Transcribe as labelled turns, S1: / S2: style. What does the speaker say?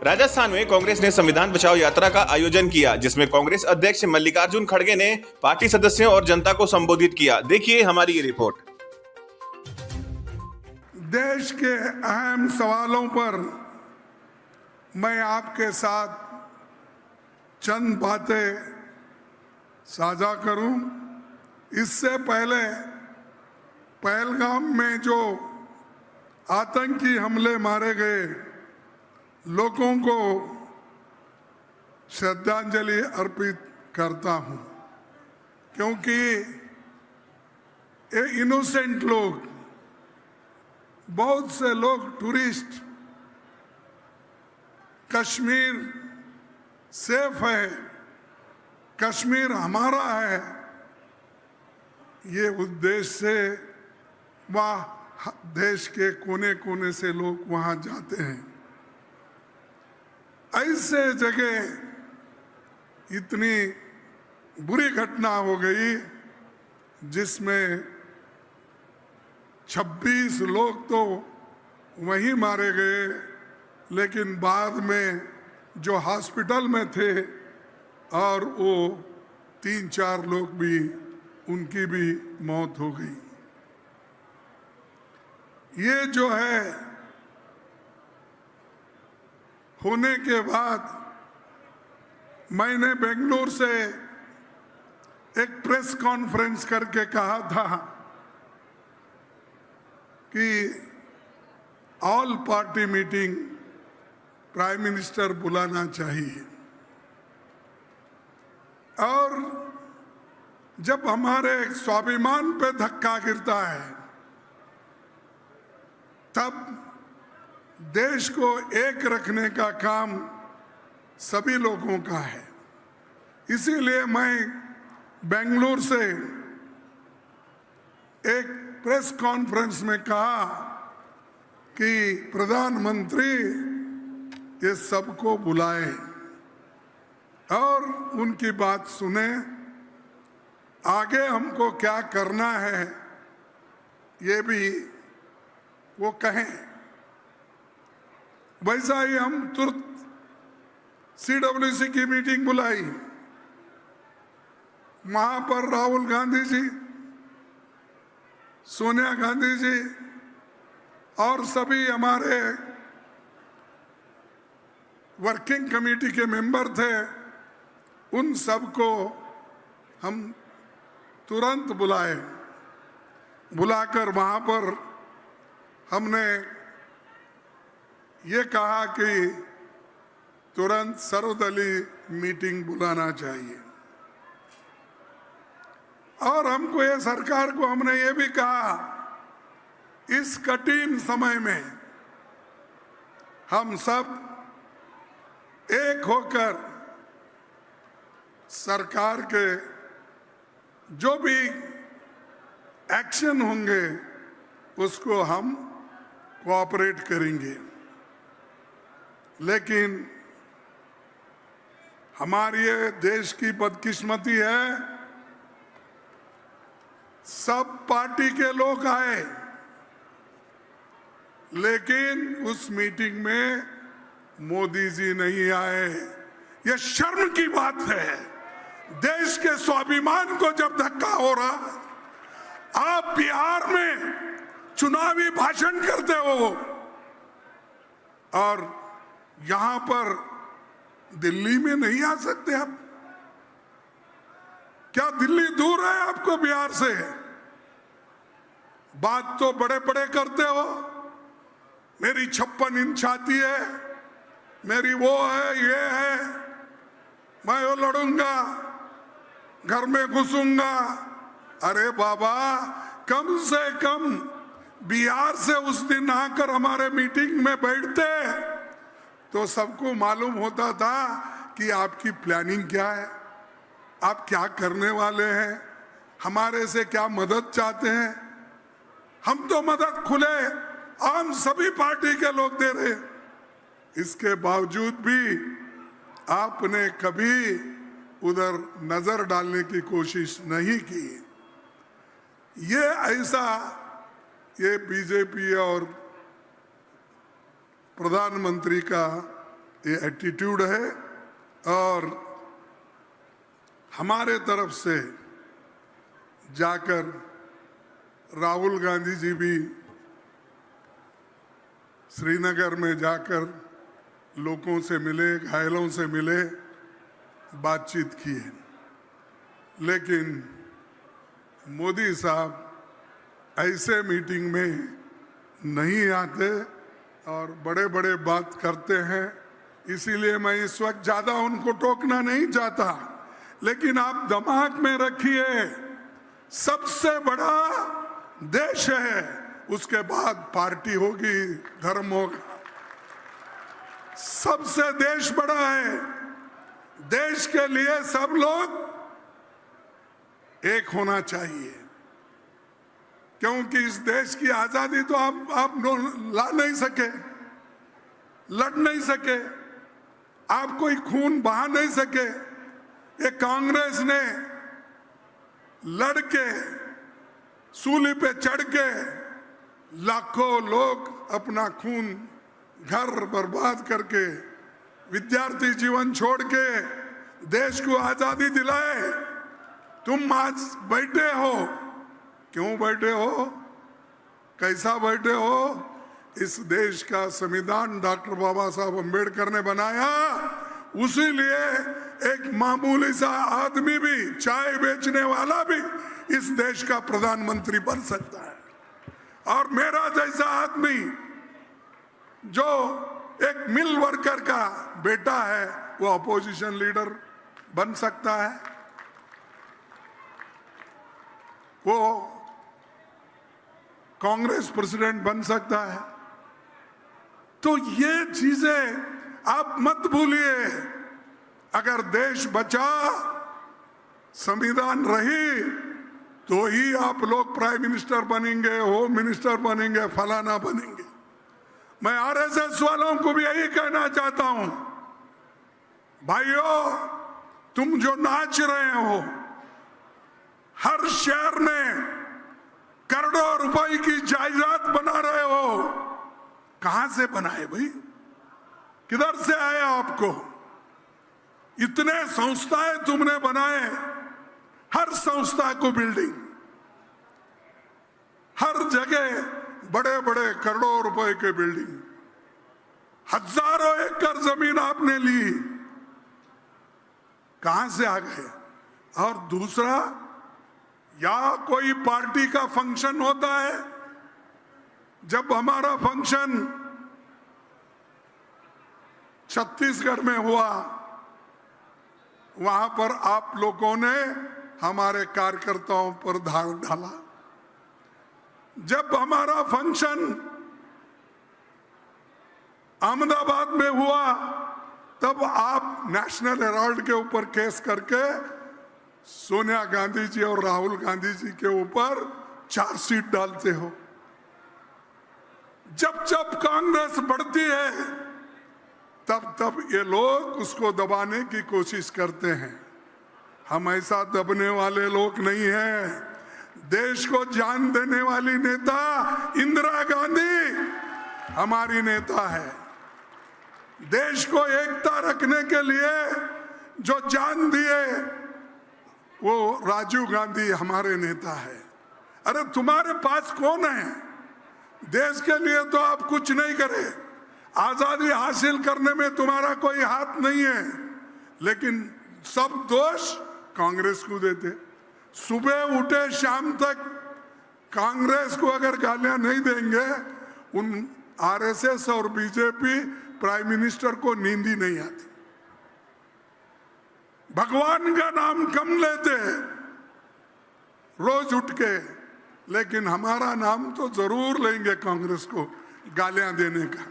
S1: राजस्थान में कांग्रेस ने संविधान बचाओ यात्रा का आयोजन किया, जिसमें कांग्रेस अध्यक्ष मल्लिकार्जुन खड़गे ने पार्टी सदस्यों और जनता को संबोधित किया। देखिए हमारी ये रिपोर्ट।
S2: देश के अहम सवालों पर मैं आपके साथ चंद बातें साझा करूं। इससे पहले पहलगाम में जो आतंकी हमले मारे गए लोगों को श्रद्धांजलि अर्पित करता हूं, क्योंकि ये इनोसेंट लोग, बहुत से लोग टूरिस्ट, कश्मीर सेफ है, कश्मीर हमारा है, ये उद्देश्य से वहाँ देश के कोने कोने से लोग वहाँ जाते हैं। ऐसे जगह इतनी बुरी घटना हो गई जिसमें 26 लोग तो वहीं मारे गए, लेकिन बाद में जो हॉस्पिटल में थे और वो 3-4 लोग भी, उनकी भी मौत हो गई। ये जो है होने के बाद मैंने बेंगलुरु से एक प्रेस कॉन्फ्रेंस करके कहा था कि all party meeting prime minister बुलाना चाहिए। और जब हमारे स्वाभिमान पे धक्का गिरता है तब देश को एक रखने का काम सभी लोगों का है। इसीलिए मैं बेंगलुरु से एक प्रेस कॉन्फ्रेंस में कहा कि प्रधानमंत्री ये सबको बुलाए और उनकी बात सुने, आगे हमको क्या करना है ये भी वो कहें। वैसा ही हम तुरंत CWC की मीटिंग बुलाई। वहां पर राहुल गांधी जी, सोनिया गांधी जी और सभी हमारे वर्किंग कमेटी के मेंबर थे, उन सबको हम तुरंत बुलाकर वहां पर हमने ये कहा कि तुरंत सर्वदलीय मीटिंग बुलाना चाहिए। और हमको ये सरकार को हमने ये भी कहा, इस कठिन समय में हम सब एक होकर सरकार के जो भी एक्शन होंगे उसको हम कोऑपरेट करेंगे। लेकिन हमारी ये देश की बदकिस्मती है, सब पार्टी के लोग आए लेकिन उस मीटिंग में मोदी जी नहीं आए। यह शर्म की बात है। देश के स्वाभिमान को जब धक्का हो रहा, आप बिहार में चुनावी भाषण करते हो और यहां पर दिल्ली में नहीं आ सकते आप? क्या दिल्ली दूर है आपको बिहार से? बात तो बड़े बड़े करते हो, मेरी 56 इंच छाती है, मेरी वो है, ये है, मैं वो लड़ूंगा, घर में घुसूंगा। अरे बाबा, कम से कम बिहार से उस दिन आकर हमारे मीटिंग में बैठते तो सबको मालूम होता था कि आपकी प्लानिंग क्या है, आप क्या करने वाले हैं, हमारे से क्या मदद चाहते हैं। हम तो मदद खुले आम सभी पार्टी के लोग दे रहे, इसके बावजूद भी आपने कभी उधर नजर डालने की कोशिश नहीं की। ये बीजेपी और प्रधानमंत्री का ये एटीट्यूड है। और हमारे तरफ से जाकर राहुल गांधी जी भी श्रीनगर में जाकर लोगों से मिले, घायलों से मिले, बातचीत किए। लेकिन मोदी साहब ऐसे मीटिंग में नहीं आते और बड़े बड़े बात करते हैं, इसीलिए मैं इस वक्त ज्यादा उनको टोकना नहीं चाहता। लेकिन आप दिमाग में रखिए, सबसे बड़ा देश है, उसके बाद पार्टी होगी, धर्म होगा, सबसे देश बड़ा है। देश के लिए सब लोग एक होना चाहिए, क्योंकि इस देश की आजादी तो आप ला नहीं सके, लड़ नहीं सके, आप कोई खून बहा नहीं सके। ये कांग्रेस ने लड़के सूली पे चढ़ के लाखों लोग अपना खून, घर बर्बाद करके, विद्यार्थी जीवन छोड़ के देश को आजादी दिलाए। तुम आज बैठे हो, क्यों बैठे हो, कैसा बैठे हो? इस देश का संविधान डॉक्टर बाबा साहब अम्बेडकर ने बनाया, उसी लिए एक मामूली सा आदमी भी, चाय बेचने वाला भी इस देश का प्रधानमंत्री बन सकता है। और मेरा जैसा आदमी जो एक मिल वर्कर का बेटा है, वो अपोजिशन लीडर बन सकता है, वो कांग्रेस प्रेसिडेंट बन सकता है। तो ये चीजें आप मत भूलिए। अगर देश बचा, संविधान रही, तो ही आप लोग प्राइम मिनिस्टर बनेंगे, होम मिनिस्टर बनेंगे, फलाना बनेंगे। मैं आरएसएस वालों को भी यही कहना चाहता हूं, भाइयों, तुम जो नाच रहे हो, हर शहर में करोड़ों रुपए की जायदाद बना रहे हो, कहां से बनाए भाई? किधर से आया आपको? इतने संस्थाएं तुमने बनाए, हर संस्था को बिल्डिंग, हर जगह बड़े बड़े करोड़ों रुपए के बिल्डिंग, हजारों एकड़ जमीन आपने ली, कहां से आ गए? और दूसरा, या कोई पार्टी का फंक्शन होता है, जब हमारा फंक्शन छत्तीसगढ़ में हुआ, वहां पर आप लोगों ने हमारे कार्यकर्ताओं पर धार डाला। जब हमारा फंक्शन अहमदाबाद में हुआ, तब आप नेशनल हेराल्ड के ऊपर केस करके सोनिया गांधी जी और राहुल गांधी जी के ऊपर चार्जशीट डालते हो। जब जब कांग्रेस बढ़ती है, तब तब ये लोग उसको दबाने की कोशिश करते हैं। हम ऐसा दबने वाले लोग नहीं हैं। देश को जान देने वाली नेता इंदिरा गांधी हमारी नेता है। देश को एकता रखने के लिए जो जान दिए, वो राजीव गांधी हमारे नेता है। अरे तुम्हारे पास कौन है? देश के लिए तो आप कुछ नहीं करे, आजादी हासिल करने में तुम्हारा कोई हाथ नहीं है, लेकिन सब दोष कांग्रेस को देते। सुबह उठे शाम तक कांग्रेस को अगर गालियां नहीं देंगे, उन आरएसएस और बीजेपी प्राइम मिनिस्टर को नींद ही नहीं आती। भगवान का नाम कम लेते रोज उठ के, लेकिन हमारा नाम तो जरूर लेंगे कांग्रेस को गालियां देने का।